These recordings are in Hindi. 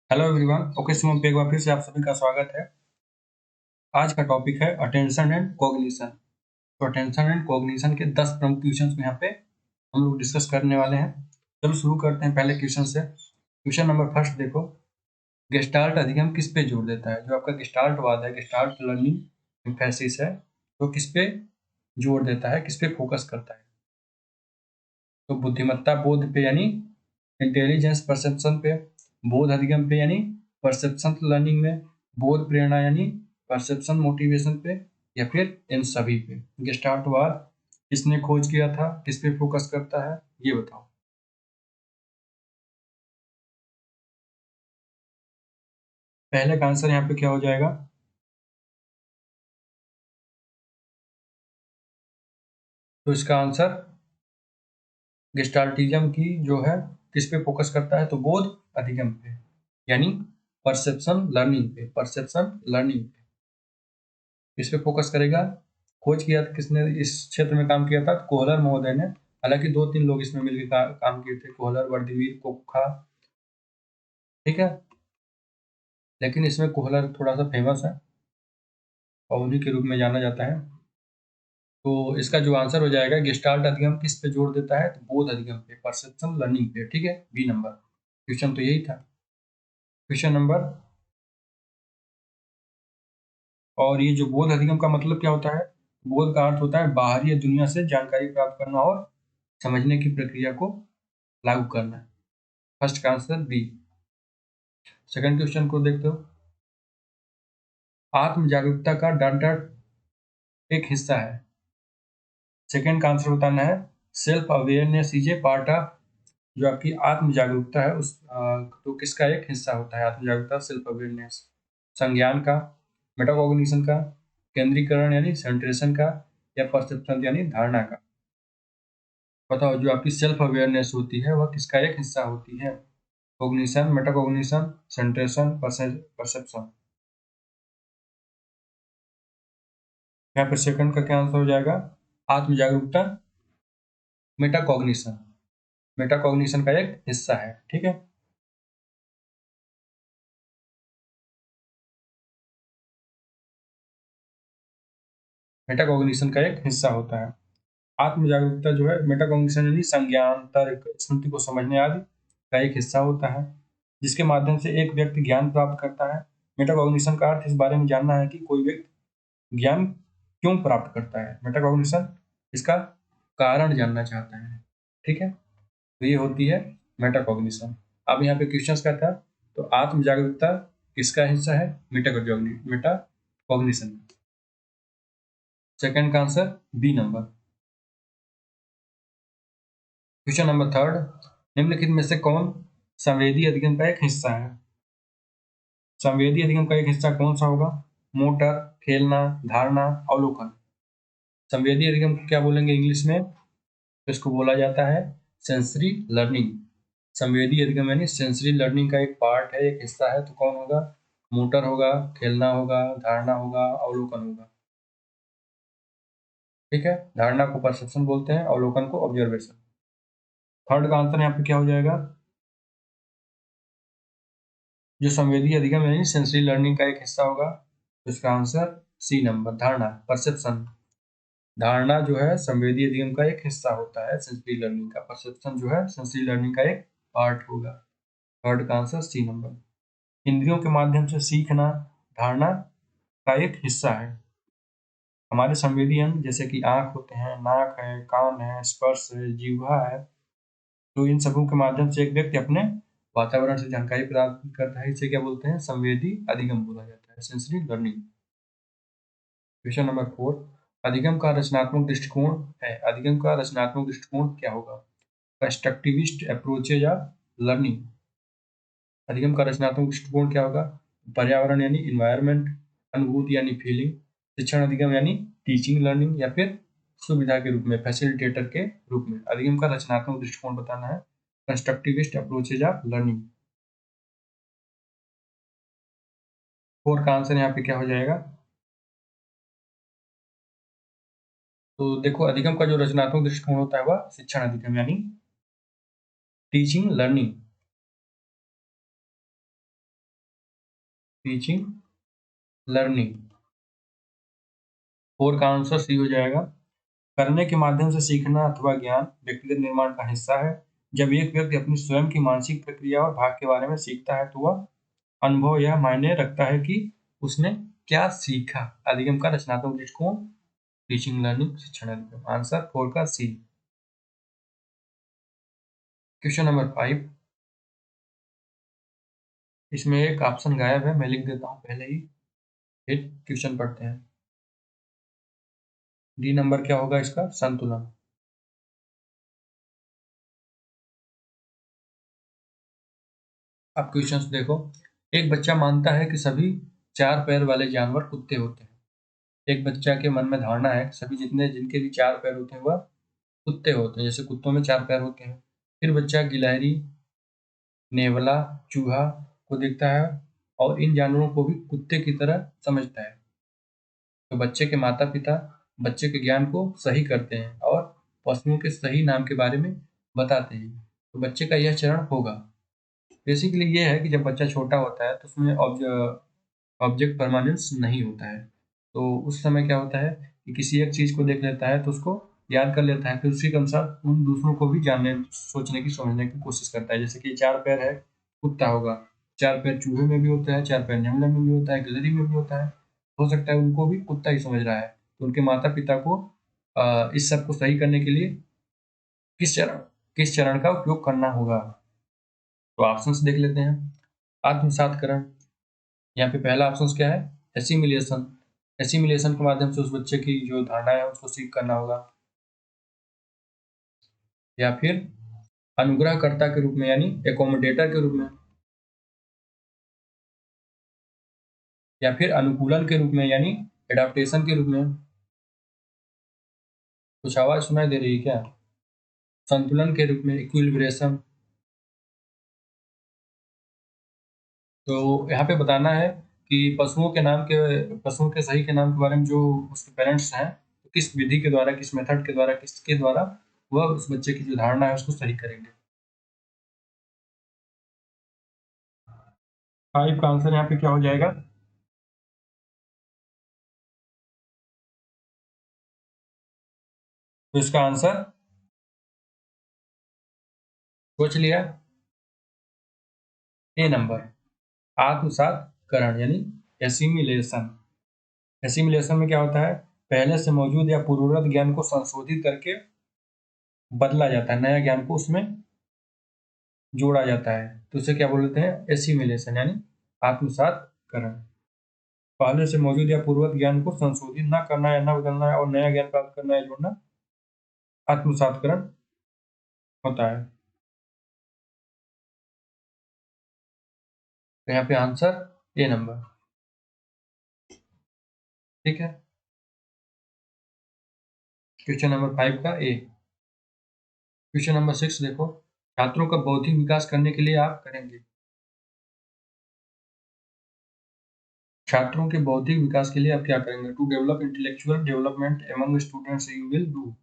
हेलो एवरीवन, ओके सुमन पे एक बार फिर से आप सभी का स्वागत है। आज का टॉपिक है अटेंशन एंड कॉग्निशन। तो अटेंशन एंड कॉग्निशन के 10 प्रमुख क्वेश्चंस को यहाँ पे हम लोग डिस्कस करने वाले हैं। चलो शुरू करते हैं पहले क्वेश्चन से। क्वेश्चन नंबर फर्स्ट देखो, गेस्टाल्ट अधिगम किस पे जोर देता है? जो आपका गेस्टाल्ट वाद है, गेस्टाल्ट लर्निंग एम्फेसिस है, तो किस पे जोर देता है, किस पे फोकस करता है? तो बुद्धिमत्ता बोध पे यानी इंटेलिजेंस परसेप्शन पे, बोध अधिगम पे यानी परसेप्शन लर्निंग में, बोध प्रेरणा यानी परसेप्शन मोटिवेशन पे, या फिर इन सभी पे? गेस्टाल्टवाद किसने खोज किया था, किस पे फोकस करता है, ये बताओ। पहले का आंसर यहाँ पे क्या हो जाएगा? तो इसका आंसर गेस्टाल्टिज्म की जो है किस पे फोकस करता है? तो बोध अधिगम पे यानी परसेप्शन लर्निंग पे, परसेप्शन लर्निंग पे इस पे फोकस करेगा। खोज किया था किसने, इस क्षेत्र में काम किया था? कोहलर महोदय ने। हालांकि 2-3 लोग इसमें मिलकर काम किए थे, कोहलर, वर्दीवीर, कोखा, ठीक है। लेकिन इसमें कोहलर थोड़ा सा फेमस है और उन्हीं के रूप में जाना जाता है। तो इसका जो आंसर हो जाएगा, गेस्टाल्ट अधिगम किस पे जोर देता है? तो बोध अधिगम पे, परसेप्शन लर्निंग पे, ठीक है, बी नंबर। क्वेश्चन तो यही था। क्वेश्चन नंबर, और ये जो बोध अधिगम का मतलब क्या होता है? बोध का अर्थ होता है बाहरी दुनिया से जानकारी प्राप्त करना और समझने की प्रक्रिया को लागू करना। फर्स्ट का आंसर बी। सेकंड क्वेश्चन को देखते हो, आत्म जागरूकता का डाटा एक हिस्सा है। सेकंड का आंसर बताना है self awareness is a part of. जो आपकी आत्म जागरूकता है उस तो किसका एक हिस्सा होता है आत्म जागरूकता, सेल्फ अवेयरनेस? संज्ञान का, मेटाकॉग्निशन का, केंद्रीकरण यानी सेंट्रेशन का, या परसेप्शन यानी धारणा का? बताओ, जो आपकी सेल्फ अवेयरनेस होती है वह किसका एक हिस्सा होती है? Cognition, metacognition, सेंट्रेशन, perception? यहाँ पे सेकंड का क्या आंसर हो जाएगा? आत्म जागरूकता, मेटाकॉग्निशन, मेटाकॉग्निशन का एक हिस्सा है, ठीक है। मेटाकॉग्निशन का एक हिस्सा होता है। आत्म जागरूकता जो है, मेटाकॉग्निशन यानी संज्ञान, तर्क, स्मृति को समझने आदि का एक हिस्सा होता है, जिसके माध्यम से एक व्यक्ति ज्ञान प्राप्त करता है। मेटाकॉग्निशन का अर्थ इस बारे में जानना है कि कोई व्यक्ति ज्ञान क्यों प्राप्त करता है। मेटाकॉग्निशन इसका कारण जानना चाहता है, ठीक है। तो ये होती है मेटाकॉग्निशन। अब यहाँ पे क्वेश्चन का था, तो आत्म जागरूकता किसका हिस्सा है? मेटाकॉग्निशन। सेकंड का answer B number. Question number third, निम्नलिखित में से कौन संवेदी अधिगम का एक हिस्सा है? संवेदी अधिगम का एक हिस्सा कौन सा होगा? मोटर, खेलना, धारणा, अवलोकन? संवेदी अधिगम को क्या बोलेंगे इंग्लिश में? तो इसको बोला जाता है सेंसरी लर्निंग। संवेदी अधिगम यानी सेंसरी लर्निंग का एक पार्ट है, एक हिस्सा है। तो कौन होगा? मोटर होगा, खेलना होगा, धारणा होगा, अवलोकन होगा, ठीक है। धारणा को परसेप्शन बोलते हैं, अवलोकन को ऑब्जर्वेशन। थर्ड का आंसर यहाँ पे क्या हो जाएगा? जो संवेदी अधिगम यानी सेंसरी लर्निंग का एक हिस्सा होगा, तो इसका आंसर सी नंबर, धारणा, परसेप्शन। धारणा जो है संवेदी अधिगम का एक हिस्सा होता है सेंसरी लर्निंग का, परसेप्शन जो है सेंसरी लर्निंग का एक पार्ट होगा। थर्ड का आंसर सी नंबर। इंद्रियों के माध्यम से सीखना धारणा का एक हिस्सा है। हमारे संवेदी अंग जैसे कि आंख होते हैं, नाक है, कान है, स्पर्श है, जीवा है, तो इन सबों के माध्यम से एक व्यक्ति अपने वातावरण से जानकारी प्राप्त करता है। इसे क्या बोलते हैं? संवेदी अधिगम बोला जाता है, sensory learning. Question number four, अधिगम का रचनात्मक दृष्टिकोण है। अधिगम का रचनात्मक दृष्टिकोण क्या होगा? Constructivist approaches of learning. अधिगम का रचनात्मक दृष्टिकोण क्या होगा? पर्यावरण यानी इन्वायरमेंट, अनुभूति यानी फीलिंग, शिक्षण अधिगम यानी टीचिंग लर्निंग, या फिर सुविधा के रूप में, फैसिलिटेटर के रूप में? अधिगम का रचनात्मक दृष्टिकोण बताना है constructivist approaches of learning. Four का आंसर यहाँ पे क्या हो जाएगा? तो देखो, अधिगम का जो रचनात्मक दृष्टिकोण होता है वह शिक्षण अधिगम यानी टीचिंग लर्निंग। Teaching learning. 4 का आंसर सी हो जाएगा। करने के माध्यम से सीखना अथवा ज्ञान व्यक्तिगत निर्माण का हिस्सा है। जब एक व्यक्ति अपनी स्वयं की मानसिक प्रक्रिया और भाग के बारे में सीखता है तो वह अनुभव यह मायने रखता है कि उसने क्या सीखा। अधिगम का रचनात्मक दृष्टिकोण टीचिंग लर्निंग शिक्षण अधिगम। आंसर 4 का सी। क्वेश्चन नंबर 5, इसमें एक ऑप्शन गायब है, मैं लिख देता हूँ पहले ही, फिर क्वेश्चन पढ़ते हैं। डी नंबर क्या होगा इसका? संतुलन। अब क्वेश्चंस देखो। एक बच्चा मानता है कि सभी 4 पैर वाले जानवर कुत्ते होते हैं। एक बच्चा के मन में धारणा है कि सभी जिनके भी 4 पैर होते हैं वह कुत्ते होते हैं, जैसे कुत्तों में 4 पैर होते हैं। फिर बच्चा गिलहरी, नेवला, चूहा को देखता है और इन जानवरों को भी कुत्ते की तरह समझता है। तो बच्चे के माता पिता बच्चे के ज्ञान को सही करते हैं और पशुओं के सही नाम के बारे में बताते हैं। तो बच्चे का यह चरण होगा। बेसिकली ये है कि जब बच्चा छोटा होता है तो उसमें ऑब्जेक्ट परमानेंस नहीं होता है। तो उस समय क्या होता है कि किसी एक चीज को देख लेता है तो उसको याद कर लेता है, फिर उसी के अनुसार उन दूसरों को भी जानने सोचने की समझने की कोशिश करता है। जैसे कि 4 पैर है कुत्ता होगा, 4 पैर चूहे में भी होता है, 4 पैर नेमले में भी होता है, गिलहरी में भी होता है। हो सकता है उनको भी कुत्ता ही समझ रहा है। तो उनके माता पिता को इस सब को सही करने के लिए किस चरण किस चरण का उपयोग करना होगा। तो ऑप्शंस देख लेते हैं। आत्मसातकरण, यहाँ पे पहला ऑप्शन क्या है? एसिमिलेशन। एसिमिलेशन के माध्यम से उस बच्चे की जो धारणा है उसको सीख करना होगा। या फिर अनुग्रहकर्ता के रूप में यानी एकोमोडेटर के रूप में, या फिर अनुकूलन के रूप में यानी एडाप्टेशन के रूप में। कुछ आवाज सुनाई दे रही है क्या? संतुलन के रूप में इक्विलिब्रेशन। तो यहाँ पे बताना है कि पशुओं के सही के नाम के बारे में जो उसके पेरेंट्स हैं तो किस विधि के द्वारा, किस मेथड के द्वारा, किसके द्वारा वह उस बच्चे की जो धारणा है उसको सही करेंगे। 5 का आंसर यहाँ पे क्या हो जाएगा? तो इसका आंसर सोच लिया, ए नंबर, आत्मसातकरण यानी एसिमिलेशन। एसिमिलेशन में क्या होता है? पहले से मौजूद या पूर्ववत ज्ञान को संशोधित करके बदला जाता है, नया ज्ञान को उसमें जोड़ा जाता है, तो उसे क्या बोलते हैं? एसिमिलेशन यानी आत्मसातकरण। पहले से मौजूद या पूर्ववत ज्ञान को संशोधित न करना या न बदलना है और नया ज्ञान प्राप्त करना या जोड़ना आत्मसातकरण होता है। तो यहाँ पे आंसर ए नंबर। ठीक है। क्वेश्चन नंबर 5 का ए। क्वेश्चन नंबर 6 देखो। छात्रों का बौद्धिक विकास करने के लिए आप करेंगे। छात्रों के बौद्धिक विकास के लिए आप क्या करेंगे? To develop intellectual development among students you will do.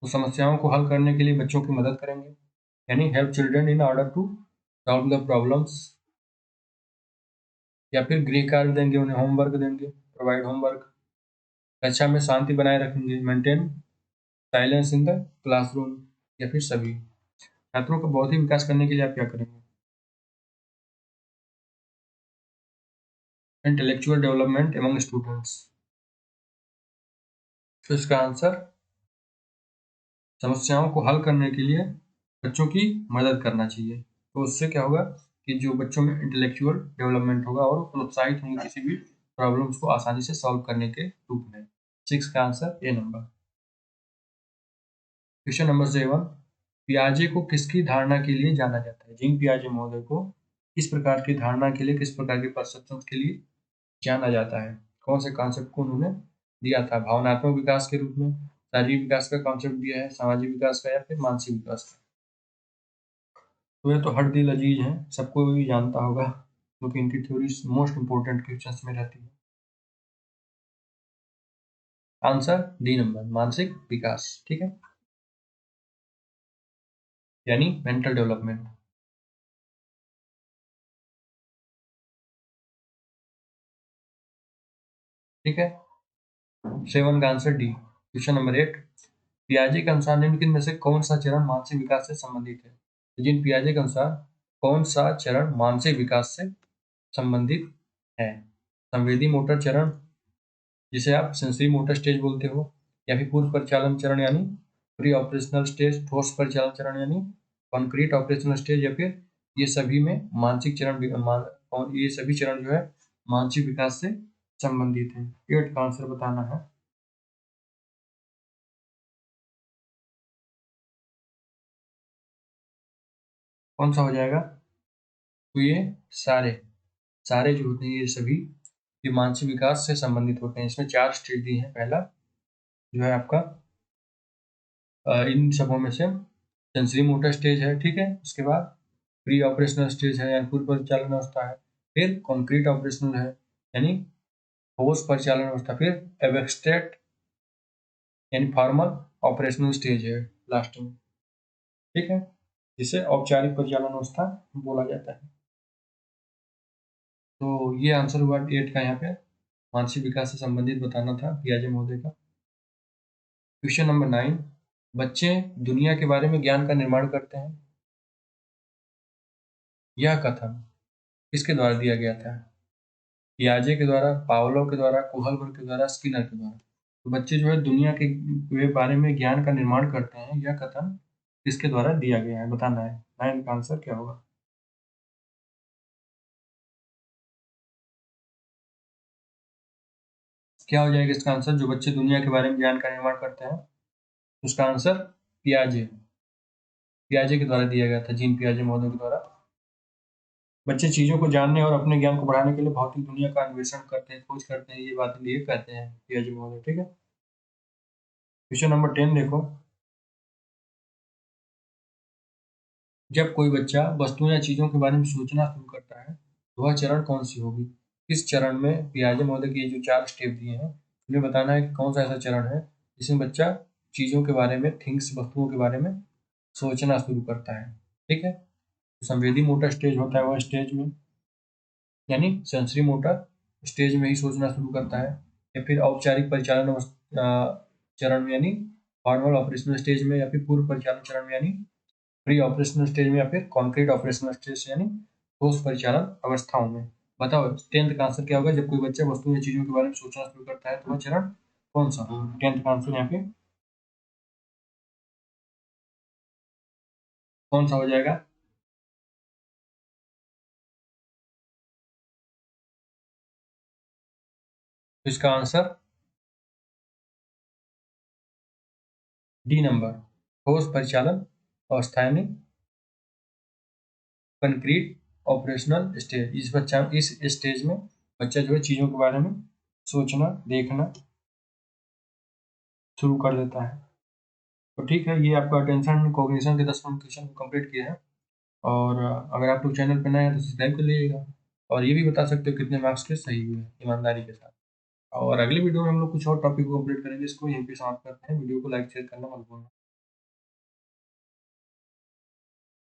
तो समस्याओं को हल करने के लिए बच्चों की मदद करेंगे, यानी help children in order to solve the problems. या फिर गृह कार्य देंगे, उन्हें होमवर्क देंगे, प्रोवाइड होमवर्क। कक्षा में शांति बनाए रखेंगे, maintain silence in the classroom. या फिर सभी। छात्रों का बौद्धिक विकास करने के लिए आप क्या करेंगे? Intellectual development among students. तो इसका आंसर समस्याओं को हल करने के लिए बच्चों की मदद करना चाहिए। तो उससे क्या होगा कि जो बच्चों में इंटेलेक्चुअल डेवलपमेंट होगा और प्रोत्साहित होंगे किसी भी प्रॉब्लम्स को आसानी से सॉल्व करने के रूप में। 6 का answer A number. Question number 7, पियाजे को किसकी धारणा के लिए जाना जाता है? जीन पियाजे महोदय को किस प्रकार की धारणा के लिए, किस प्रकार के परसेप्शन के लिए जाना जाता है? कौन से कॉन्सेप्ट को उन्होंने दिया था? भावनात्मक विकास के रूप में, शारीरिक विकास का कॉन्सेप्ट दिया है, सामाजिक विकास का, या फिर मानसिक विकास का? तो ये तो हर दिल अजीज है, सबको भी जानता होगा क्योंकि इनकी थ्योरी मोस्ट इंपोर्टेंट क्वेश्चंस में रहती है। आंसर डी नंबर, मानसिक विकास। ठीक है, यानी मेंटल डेवलपमेंट। ठीक है, 7 का आंसर डी। क्वेश्चन नंबर 8, पियाजे के अनुसार निम्नलिखित में से कौन सा चरण मानसिक विकास से संबंधित है? जिन पियाजे के अनुसार कौन सा चरण मानसिक विकास से संबंधित है? संवेदी मोटर चरण, जिसे आप सेंसरी मोटर स्टेज बोलते हो, या फिर पूर्व परिचालन चरण यानी प्री ऑपरेशनल स्टेज, ठोस परिचालन चरण यानी कॉन्क्रीट ऑपरेशनल स्टेज, या फिर ये सभी में मानसिक चरण और ये सभी चरण जो है मानसिक विकास से संबंधित है। 8 का आंसर बताना है। कौन सा हो जाएगा? तो ये सारे सारे जो होते हैं ये सभी ये मानसिक विकास से संबंधित होते हैं। इसमें 4 स्टेज दी हैं। पहला जो है आपका इन सबों में से सेंसरी मोटर स्टेज है, ठीक है। उसके बाद प्री ऑपरेशनल स्टेज है यानी पूर्व परिचालन अवस्था है, फिर कॉन्क्रीट ऑपरेशनल है यानी ठोस परिचालन अवस्था, फिर एब्स्ट्रैक्ट यानी फॉर्मल ऑपरेशनल स्टेज है लास्ट में, ठीक है, जिसे औपचारिक परिचालन अवस्था बोला जाता है। तो ये आंसर हुआ 8 का। यहाँ पे मानसिक विकास से संबंधित बताना था पियाजे महोदय का। क्वेश्चन नंबर 9, बच्चे दुनिया के बारे में ज्ञान का निर्माण करते हैं। यह कथन किसके द्वारा दिया गया था? पियाजे के द्वारा, पावलोव के द्वारा, कोहलबर्ग के द्वारा, स्किनर के द्वारा। तो बच्चे जो है दुनिया के बारे में ज्ञान का निर्माण करते हैं, यह कथन किसके द्वारा दिया गया है बताना है। 9 का आंसर क्या होगा? क्या हो जाएगा इसका आंसर? जो बच्चे दुनिया के बारे में ज्ञान का निर्माण करते हैं, उसका आंसर पियाजे पियाजे के द्वारा दिया गया था, जीन पियाजे महोदय के द्वारा। बच्चे चीजों को जानने और अपने ज्ञान को बढ़ाने के लिए भौतिक दुनिया का अन्वेषण करते हैं, खोज करते हैं, ये बातें लिए कहते हैं पियाजे महोदय, ठीक है। क्वेश्चन नंबर 10 देखो, जब कोई बच्चा वस्तुओं या चीजों के बारे में सोचना शुरू करता है तो वह चरण कौन सी होगी? इस चरण में पियाजे महोदय के जो 4 स्टेप दिए हैं उन्हें बताना है कि कौन सा ऐसा चरण है जिसमें बच्चा चीजों के बारे में, थिंग्स, वस्तुओं के बारे में सोचना शुरू करता है, ठीक है। तो संवेदी मोटर स्टेज होता है वह स्टेज में, यानी सेंसरी मोटर स्टेज में ही सोचना शुरू करता है, या फिर औपचारिक परिचालन चरण में यानी फॉर्मल ऑपरेशनल स्टेज में, या फिर पूर्व परिचालन चरण में यानी प्री ऑपरेशनल स्टेज में, या फिर कॉन्क्रीट ऑपरेशनल स्टेज यानी ठोस परिचालन अवस्थाओं में। बताओ 10th का आंसर क्या होगा? जब कोई बच्चा वस्तु या चीजों के बारे में सोचना शुरू करता है तो वह चरण कौन सा? 10th का आंसर यहाँ पे कौन सा हो जाएगा? तो इसका आंसर डी नंबर, ठोस परिचालन अवस्था यानी कंक्रीट ऑपरेशनल स्टेज। इस स्टेज में बच्चा जो है चीजों के बारे में सोचना, देखना शुरू कर देता है। तो ठीक है, ये आपका अटेंशन कॉग्निशन के 10 क्वेश्चन को कंप्लीट किए हैं। और अगर आप लोग चैनल पर नए हैं तो सब्सक्राइब कर लीजिएगा, और ये भी बता सकते हो कितने मार्क्स के सही हुए हैं ईमानदारी के साथ। और अगले वीडियो में हम लोग कुछ और टॉपिक को कंप्लीट करेंगे। इसको यहीं पे समाप्त करते हैं। वीडियो को लाइक शेयर करना मत भूलना।